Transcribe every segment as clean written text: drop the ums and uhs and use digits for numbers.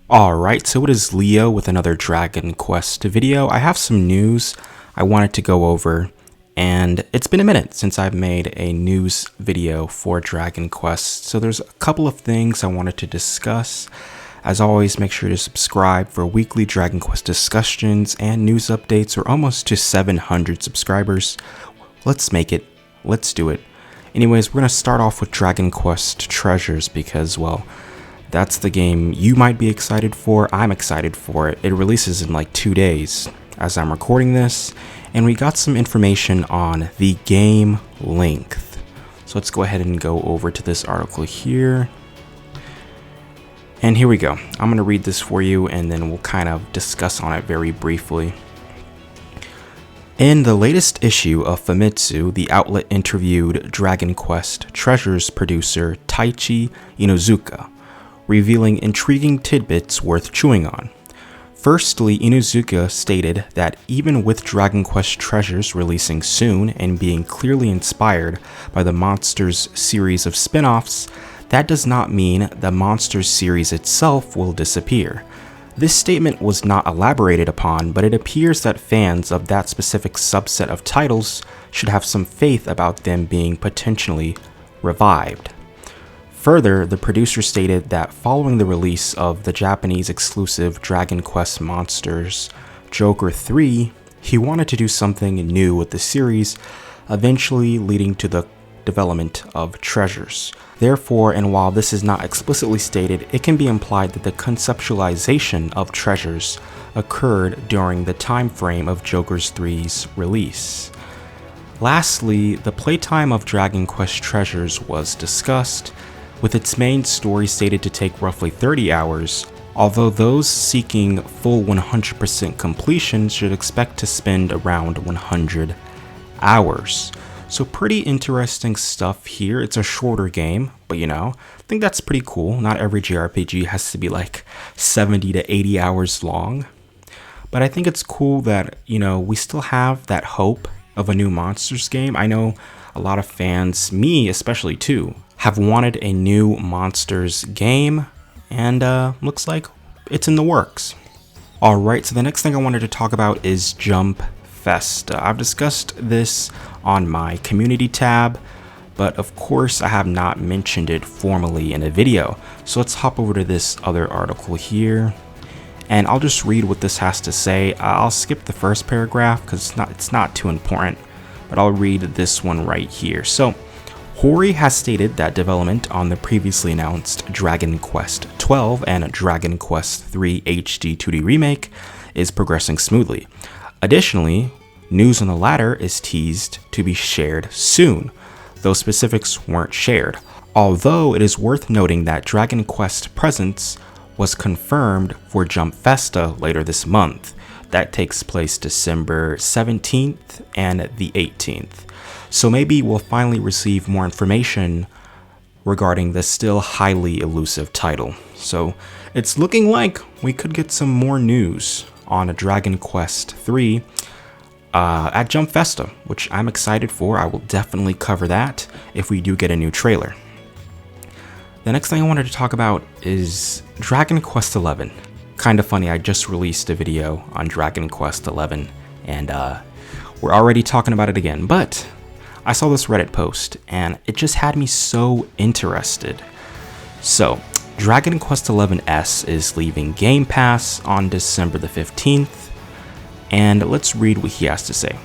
Alright, so it is Leo with another Dragon Quest video. I have some news I wanted to go over, and it's been a minute since I've made a news video for Dragon Quest, so there's a couple of things I wanted to discuss. As always, make sure to subscribe for weekly Dragon Quest discussions and news updates. We're almost to 700 subscribers. Let's make it. Let's do it. Anyways, we're going to start off with Dragon Quest Treasures because, well, that's the game you might be excited for. I'm excited for it. It releases in like 2 days as I'm recording this, and we got some information on the game length. So let's go ahead and go over to this article here. And here we go. I'm going to read this for you and then we'll kind of discuss on it very briefly. In the latest issue of Famitsu, the outlet interviewed Dragon Quest Treasures producer Taichi Inuzuka, revealing intriguing tidbits worth chewing on. Firstly, Inuzuka stated that even with Dragon Quest Treasures releasing soon and being clearly inspired by the Monsters series of spin-offs, that does not mean the Monsters series itself will disappear. This statement was not elaborated upon, but it appears that fans of that specific subset of titles should have some faith about them being potentially revived. Further, the producer stated that following the release of the Japanese exclusive Dragon Quest Monsters Joker 3, he wanted to do something new with the series, eventually leading to the development of Treasures. Therefore, and while this is not explicitly stated, it can be implied that the conceptualization of Treasures occurred during the time frame of Joker 3's release. Lastly, the playtime of Dragon Quest Treasures was discussed, with its main story stated to take roughly 30 hours, although those seeking full 100% completion should expect to spend around 100 hours. So pretty interesting stuff here. It's a shorter game, but I think that's pretty cool. Not every JRPG has to be like 70 to 80 hours long. But I think it's cool that, we still have that hope of a new Monsters game. I know a lot of fans, me especially too, have wanted a new Monsters game, and looks like it's in the works. Alright, so the next thing I wanted to talk about is Jump Festa. I've discussed this on my community tab, but of course I have not mentioned it formally in a video. So let's hop over to this other article here, and I'll just read what this has to say. I'll skip the first paragraph because it's not too important, but I'll read this one right here. So Hori has stated that development on the previously announced Dragon Quest XII and Dragon Quest III HD 2D remake is progressing smoothly. Additionally, news on the latter is teased to be shared soon, though specifics weren't shared. Although it is worth noting that Dragon Quest presence was confirmed for Jump Festa later this month. That takes place December 17th and the 18th. So maybe we'll finally receive more information regarding the still highly elusive title. So it's looking like we could get some more news on a Dragon Quest 3 at Jump Festa, which I'm excited for. I will definitely cover that if we do get a new trailer. The next thing I wanted to talk about is Dragon Quest 11. Kind of funny, I just released a video on Dragon Quest 11 and we're already talking about it again, but I saw this Reddit post and it just had me so interested. So, Dragon Quest XI S is leaving Game Pass on December the 15th, and let's read what he has to say.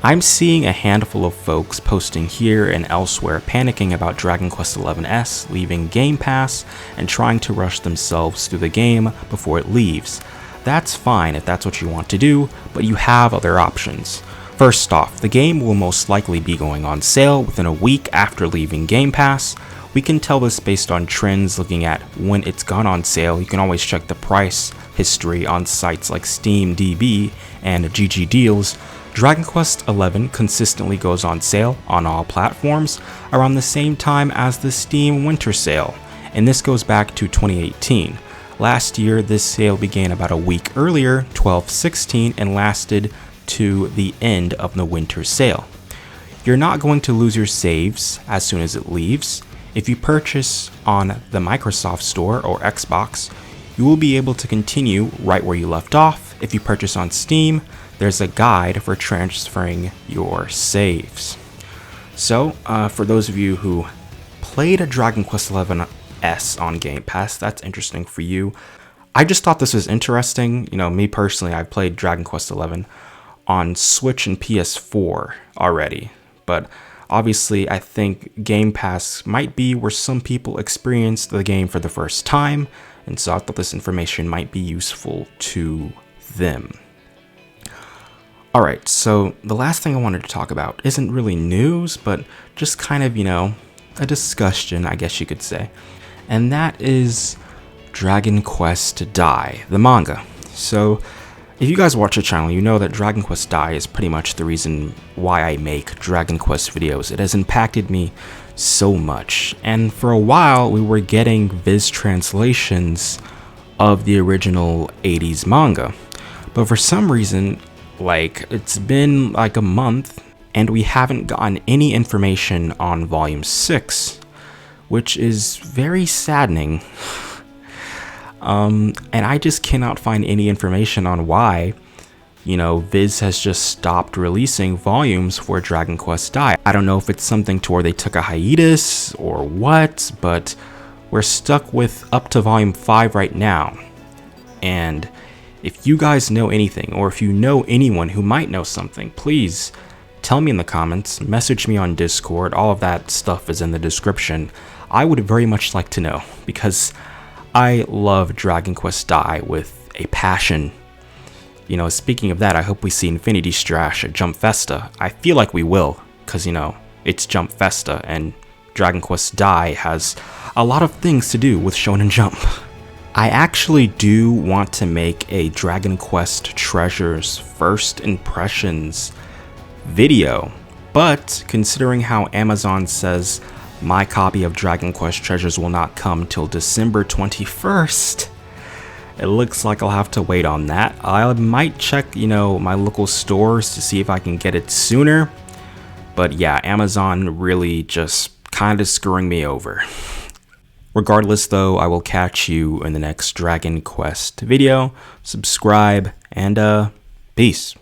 I'm seeing a handful of folks posting here and elsewhere panicking about Dragon Quest XI S leaving Game Pass and trying to rush themselves through the game before it leaves. That's fine if that's what you want to do, but you have other options. First off, the game will most likely be going on sale within a week after leaving Game Pass. We can tell this based on trends looking at when it's gone on sale. You can always check the price history on sites like SteamDB and GG Deals. Dragon Quest XI consistently goes on sale on all platforms around the same time as the Steam Winter Sale, and this goes back to 2018. Last year, this sale began about a week earlier, 12/16, and lasted to the end of the winter sale. You're not going to lose your saves as soon as it leaves. If you purchase on the Microsoft Store or Xbox, you will be able to continue right where you left off. If you purchase on Steam, there's a guide for transferring your saves. So, for those of you who played a Dragon Quest XI S on Game Pass, that's interesting for you. I just thought this was interesting. You know, me personally, I've played Dragon Quest XI on Switch and PS4 already, but obviously I think Game Pass might be where some people experience the game for the first time, and so I thought this information might be useful to them. Alright, so the last thing I wanted to talk about isn't really news, but just kind of, a discussion, I guess you could say. And that is Dragon Quest Dai, the manga. So, if you guys watch the channel, you know that Dragon Quest Dai is pretty much the reason why I make Dragon Quest videos. It has impacted me so much, and for a while we were getting Viz translations of the original 80s manga. But for some reason, it's been like a month, and we haven't gotten any information on Volume 6, which is very saddening. And I just cannot find any information on why, Viz has just stopped releasing volumes for Dragon Quest Dai. I don't know if it's something to where they took a hiatus or what, but we're stuck with up to Volume 5 right now. And if you guys know anything, or if you know anyone who might know something, please tell me in the comments, message me on Discord, all of that stuff is in the description. I would very much like to know, because I love Dragon Quest Dai with a passion. Speaking of that, I hope we see Infinity Strash at Jump Festa. I feel like we will, because, it's Jump Festa, and Dragon Quest Dai has a lot of things to do with Shonen Jump. I actually do want to make a Dragon Quest Treasures First Impressions video, but considering how Amazon says my copy of Dragon Quest Treasures will not come till December 21st, it looks like I'll have to wait on that. I might check, my local stores to see if I can get it sooner, but yeah, Amazon really just kind of screwing me over. Regardless though, I will catch you in the next Dragon Quest video. Subscribe, and peace.